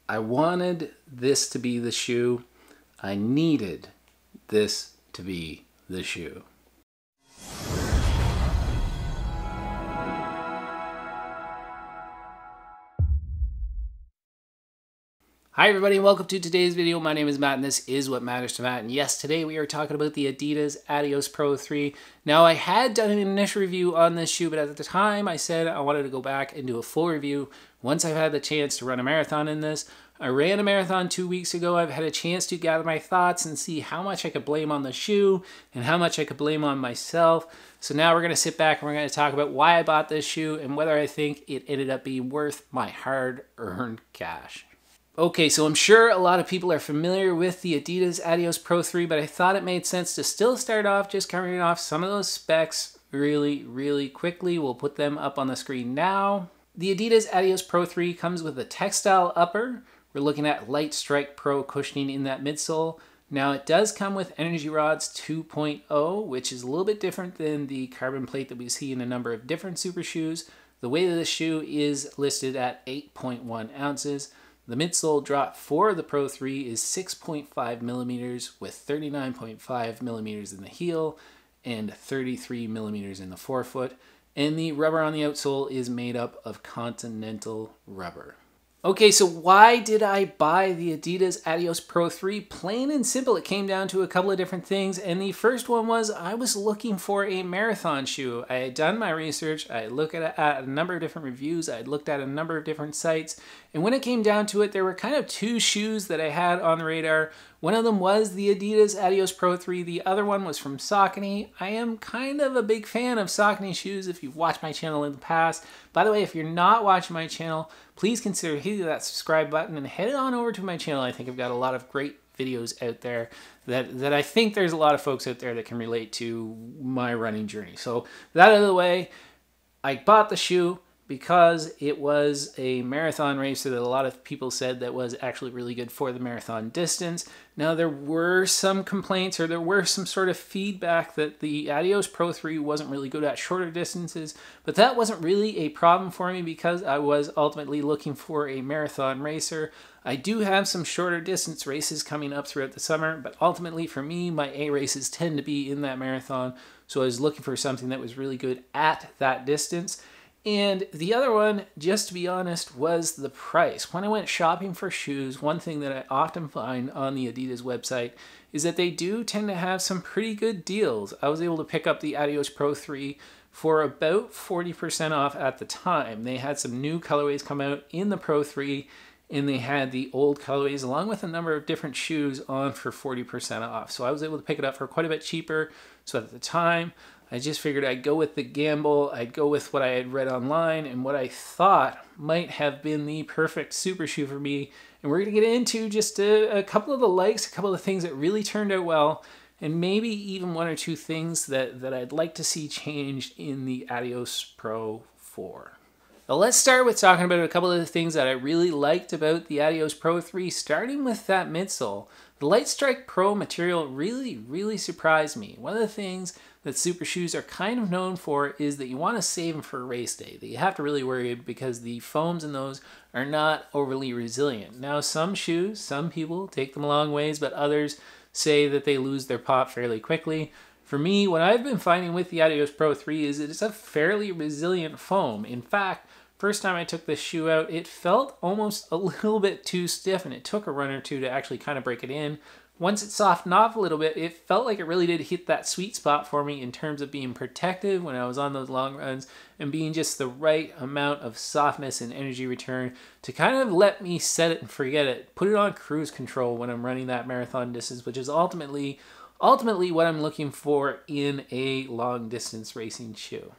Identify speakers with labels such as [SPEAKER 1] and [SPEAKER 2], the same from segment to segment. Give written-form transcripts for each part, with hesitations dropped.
[SPEAKER 1] I wanted this to be the shoe. I needed this to be the shoe. Hi everybody and welcome to today's video. My name is Matt and this is What Matters to Matt. And yes, today we are talking about the Adidas Adios Pro 3. Now I had done an initial review on this shoe, but at the time I said I wanted to go back and do a full review once I've had the chance to run a marathon in this. I ran a marathon 2 weeks ago. I've had a chance to gather my thoughts and see how much I could blame on the shoe and how much I could blame on myself. So now we're going to sit back and we're going to talk about why I bought this shoe and whether I think it ended up being worth my hard-earned cash. Okay, so I'm sure a lot of people are familiar with the Adidas Adios Pro 3, but I thought it made sense to still start off just covering off some of those specs really quickly. We'll put them up on the screen now. The Adidas Adios Pro 3 comes with a textile upper. We're looking at Light Strike Pro cushioning in that midsole. Now it does come with Energy Rods 2.0, which is a little bit different than the carbon plate that we see in a number of different super shoes. The weight of the shoe is listed at 8.1 ounces. The midsole drop for the Pro 3 is 6.5 millimeters with 39.5 millimeters in the heel and 33 millimeters in the forefoot. And the rubber on the outsole is made up of Continental rubber. Okay, so why did I buy the Adidas Adios Pro 3? Plain and simple, it came down to a couple of different things. And the first one was I was looking for a marathon shoe. I had done my research. I looked at a number of different reviews. I had looked at a number of different sites. And when it came down to it, there were kind of two shoes that I had on the radar. One of them was the Adidas Adios Pro 3. The other one was from Saucony. I am kind of a big fan of Saucony shoes if you've watched my channel in the past. By the way, if you're not watching my channel, please consider hitting that subscribe button and head on over to my channel. I think I've got a lot of great videos out there that I think there's a lot of folks out there that can relate to my running journey. So that out of the way, I bought the shoe because it was a marathon racer that a lot of people said that was actually really good for the marathon distance. Now there were some complaints or there were some sort of feedback that the Adios Pro 3 wasn't really good at shorter distances, but that wasn't really a problem for me because I was ultimately looking for a marathon racer. I do have some shorter distance races coming up throughout the summer, but ultimately for me, my A races tend to be in that marathon, so I was looking for something that was really good at that distance. And the other one, just to be honest, was the price. When I went shopping for shoes, one thing that I often find on the Adidas website is that they do tend to have some pretty good deals. I was able to pick up the Adios Pro 3 for about 40% off at the time. They had some new colorways come out in the Pro 3, and they had the old colorways along with a number of different shoes on for 40% off. So I was able to pick it up for quite a bit cheaper. So at the time, I just figured I'd go with the gamble, I'd go with what I had read online and what I thought might have been the perfect super shoe for me. And we're going to get into just a couple of the likes, a couple of the things that really turned out well, and maybe even one or two things that I'd like to see changed in the Adios Pro 4. Now let's start with talking about a couple of the things that I really liked about the Adios Pro 3, starting with that midsole. The Light Strike Pro material really surprised me. One of the things that super shoes are kind of known for is that you want to save them for race day, that you have to really worry because the foams in those are not overly resilient. Now some shoes, some people take them a long ways, but others say that they lose their pop fairly quickly. For me, what I've been finding with the Adios Pro 3 is that it's a fairly resilient foam. In fact, first time I took this shoe out, it felt almost a little bit too stiff, and it took a run or two to actually kind of break it in. Once it softened off a little bit, it felt like it really did hit that sweet spot for me in terms of being protective when I was on those long runs and being just the right amount of softness and energy return to kind of let me set it and forget it, put it on cruise control when I'm running that marathon distance, which is ultimately what I'm looking for in a long distance racing shoe.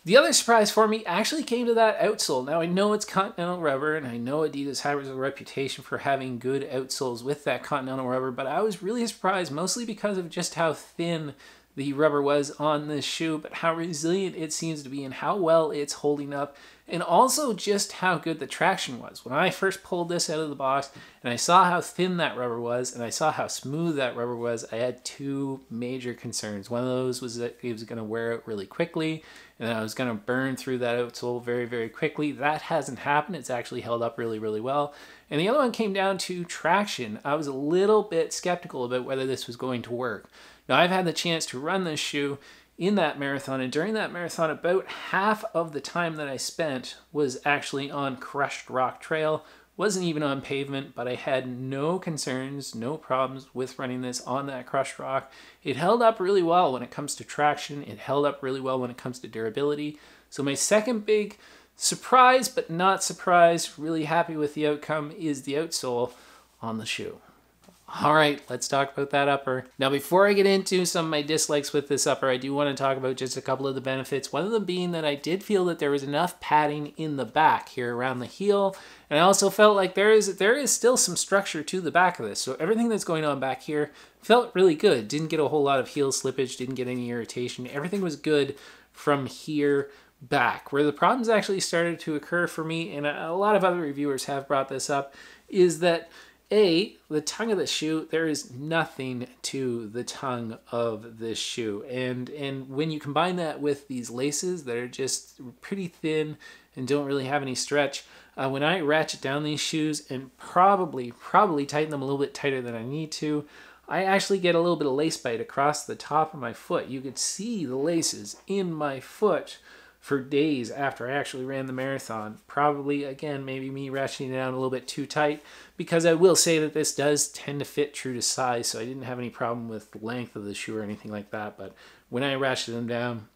[SPEAKER 1] The other surprise for me actually came to that outsole. Now I know it's Continental rubber and I know Adidas has a reputation for having good outsoles with that Continental rubber, but I was really surprised mostly because of just how thin the rubber was on this shoe, but how resilient it seems to be and how well it's holding up and also just how good the traction was. When I first pulled this out of the box and I saw how thin that rubber was and I saw how smooth that rubber was, I had two major concerns. One of those was that it was going to wear out really quickly and I was going to burn through that outsole very, very quickly. That hasn't happened. It's actually held up really, really well. And the other one came down to traction. I was a little bit skeptical about whether this was going to work. Now, I've had the chance to run this shoe in that marathon, and during that marathon, about half of the time that I spent was actually on crushed rock trail. Wasn't even on pavement, but I had no concerns, no problems with running this on that crushed rock. It held up really well when it comes to traction. It held up really well when it comes to durability. So my second big surprise, but not surprise, really happy with the outcome, is the outsole on the shoe. All right, let's talk about that upper. Now, before I get into some of my dislikes with this upper, I do want to talk about just a couple of the benefits. One of them being that I did feel that there was enough padding in the back here around the heel. And I also felt like there is still some structure to the back of this. So everything that's going on back here felt really good. Didn't get a whole lot of heel slippage, didn't get any irritation. Everything was good from here back. Where the problems actually started to occur for me, and a lot of other reviewers have brought this up, is that the tongue of the shoe, there is nothing to the tongue of this shoe. And when you combine that with these laces that are just pretty thin and don't really have any stretch, when I ratchet down these shoes and probably tighten them a little bit tighter than I need to, I actually get a little bit of lace bite across the top of my foot. You could see the laces in my foot for days after I actually ran the marathon. Probably, again, maybe me ratcheting it down a little bit too tight, because I will say that this does tend to fit true to size, so I didn't have any problem with the length of the shoe or anything like that. But when I ratcheted them down,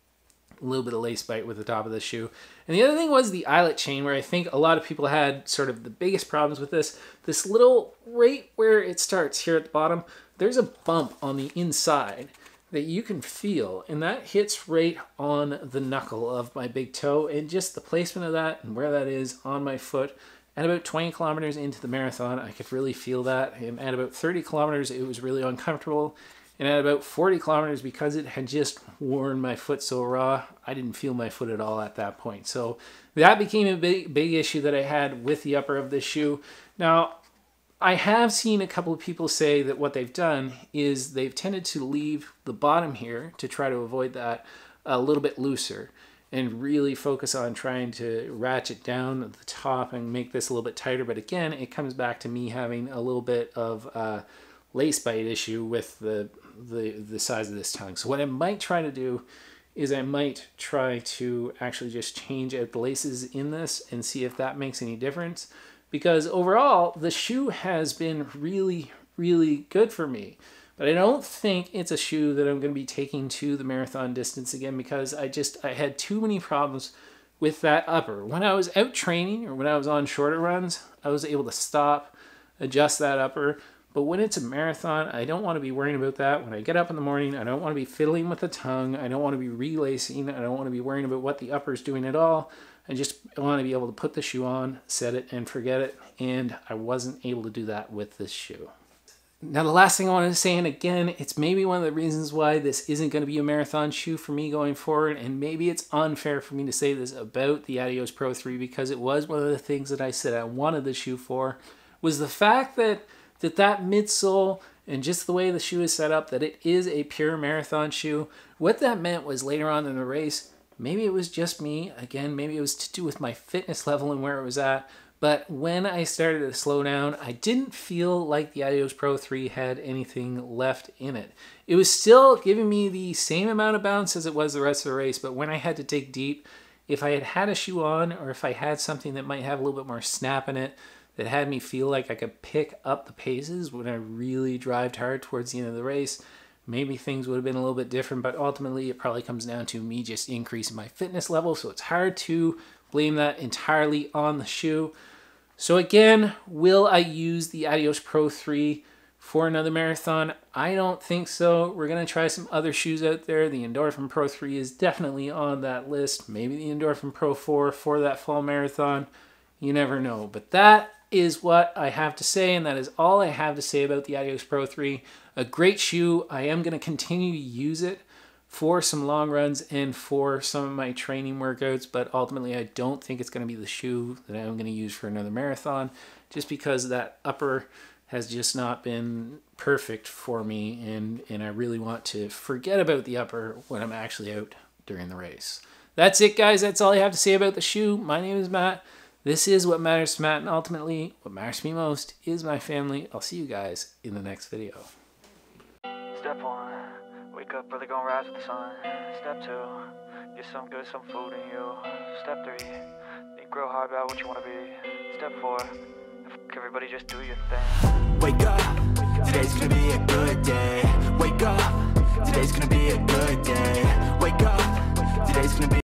[SPEAKER 1] a little bit of lace bite with the top of the shoe. And the other thing was the eyelet chain, where I think a lot of people had sort of the biggest problems with this. This little, right where it starts here at the bottom, there's a bump on the inside that you can feel, and that hits right on the knuckle of my big toe, and just the placement of that and where that is on my foot. At about 20 kilometers into the marathon, I could really feel that, and at about 30 kilometers, it was really uncomfortable, and at about 40 kilometers, because it had just worn my foot so raw, I didn't feel my foot at all at that point. So that became a big issue that I had with the upper of this shoe. Now, I have seen a couple of people say that what they've done is they've tended to leave the bottom here, to try to avoid that, a little bit looser and really focus on trying to ratchet down the top and make this a little bit tighter. But again, it comes back to me having a little bit of a lace bite issue with the size of this tongue. So what I might try to do is I might try to actually just change out the laces in this and see if that makes any difference. Because overall, the shoe has been really, really good for me. But I don't think it's a shoe that I'm going to be taking to the marathon distance again, because I had too many problems with that upper. When I was out training or when I was on shorter runs, I was able to stop, adjust that upper. But when it's a marathon, I don't want to be worrying about that. When I get up in the morning, I don't want to be fiddling with the tongue. I don't want to be relacing. I don't want to be worrying about what the upper is doing at all. I just want to be able to put the shoe on, set it, and forget it. And I wasn't able to do that with this shoe. Now, the last thing I wanted to say, and again, it's maybe one of the reasons why this isn't going to be a marathon shoe for me going forward, and maybe it's unfair for me to say this about the Adios Pro 3, because it was one of the things that I said I wanted the shoe for, was the fact that midsole and just the way the shoe is set up, that it is a pure marathon shoe. What that meant was later on in the race, maybe it was just me, again, maybe it was to do with my fitness level and where it was at, but when I started to slow down, I didn't feel like the Adios Pro 3 had anything left in it. It was still giving me the same amount of bounce as it was the rest of the race, but when I had to dig deep, if I had had a shoe on, or if I had something that might have a little bit more snap in it, that had me feel like I could pick up the paces when I really drived hard towards the end of the race, maybe things would have been a little bit different. But ultimately, it probably comes down to me just increasing my fitness level, so it's hard to blame that entirely on the shoe. So again, will I use the Adios Pro 3 for another marathon? I don't think so. We're going to try some other shoes out there. The Endorphin Pro 3 is definitely on that list. Maybe the Endorphin Pro 4 for that fall marathon. You never know. But that is what I have to say, and that is all I have to say about the Adios Pro 3. A great shoe. I am going to continue to use it for some long runs and for some of my training workouts, but ultimately I don't think it's going to be the shoe that I'm going to use for another marathon, just because that upper has just not been perfect for me, and I really want to forget about the upper when I'm actually out during the race. That's it, guys. That's all I have to say about the shoe. My name is Matt. This is What Matters to Matt, and ultimately what matters to me most is my family. I'll see you guys in the next video.
[SPEAKER 2] Step 1, wake up early, gonna rise with the sun. Step 2, get some good, some food in you. Step 3, think real hard about what you wanna be. Step 4, everybody just do your thing.
[SPEAKER 3] Wake up, today's gonna be a good day. Wake up, today's gonna be a good day. Wake up, today's gonna be